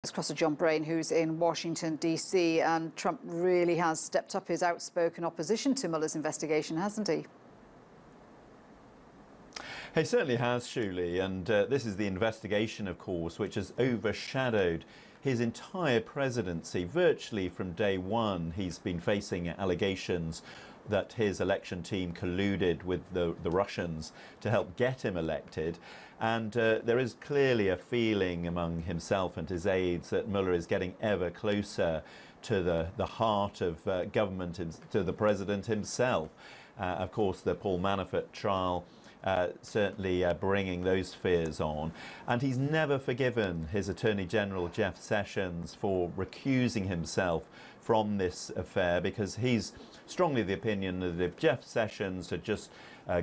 Across to John Brain, who's in Washington, D.C., and Trump really has stepped up his outspoken opposition to Mueller's investigation, hasn't he? He certainly has, Shuli, and this is the investigation, of course, which has overshadowed his entire presidency. Virtually from day one, he's been facing allegations that his election team colluded with the Russians to help get him elected. And there is clearly a feeling among himself and his aides that Mueller is getting ever closer to the heart of government, to the president himself. Of course, the Paul Manafort trial certainly bringing those fears on. And he's never forgiven his Attorney General, Jeff Sessions, for recusing himself from this affair, because he's strongly the opinion that if Jeff Sessions had just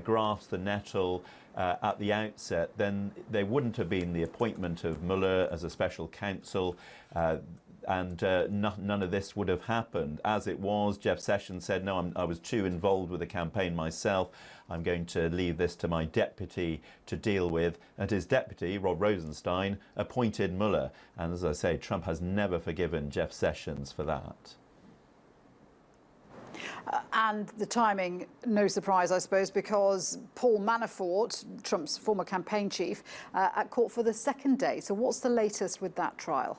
grasped the nettle at the outset, then there wouldn't have been the appointment of Mueller as a special counsel, and none of this would have happened. As it was, Jeff Sessions said, no, I was too involved with the campaign myself. I'm going to leave this to my deputy to deal with. And his deputy, Rod Rosenstein, appointed Mueller. And as I say, Trump has never forgiven Jeff Sessions for that. And the timing, no surprise, I suppose, because Paul Manafort, Trump's former campaign chief, at court for the second day. So what's the latest with that trial?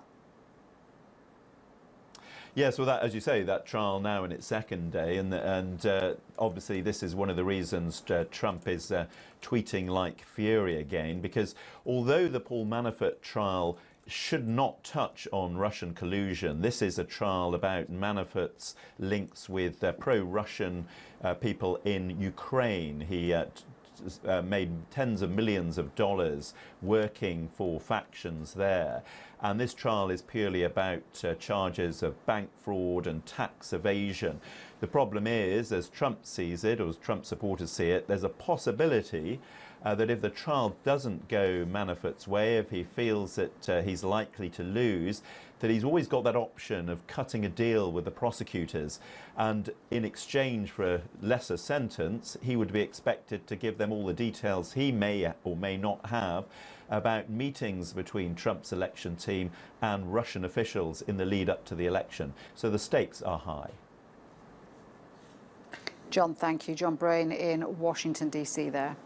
Yes, well, that, as you say, that trial now in its second day, and obviously this is one of the reasons Trump is tweeting like fury again, because although the Paul Manafort trial should not touch on Russian collusion, this is a trial about Manafort's links with pro-Russian people in Ukraine. He made tens of millions of dollars working for factions there. And this trial is purely about charges of bank fraud and tax evasion. The problem is, as Trump sees it, or as Trump supporters see it, there's a possibility that if the trial doesn't go Manafort's way, if he feels that he's likely to lose, that he's always got that option of cutting a deal with the prosecutors. And in exchange for a lesser sentence, he would be expected to give them all the details he may or may not have about meetings between Trump's election team and Russian officials in the lead up to the election. So the stakes are high. John, thank you. John Brain in Washington, D.C. there.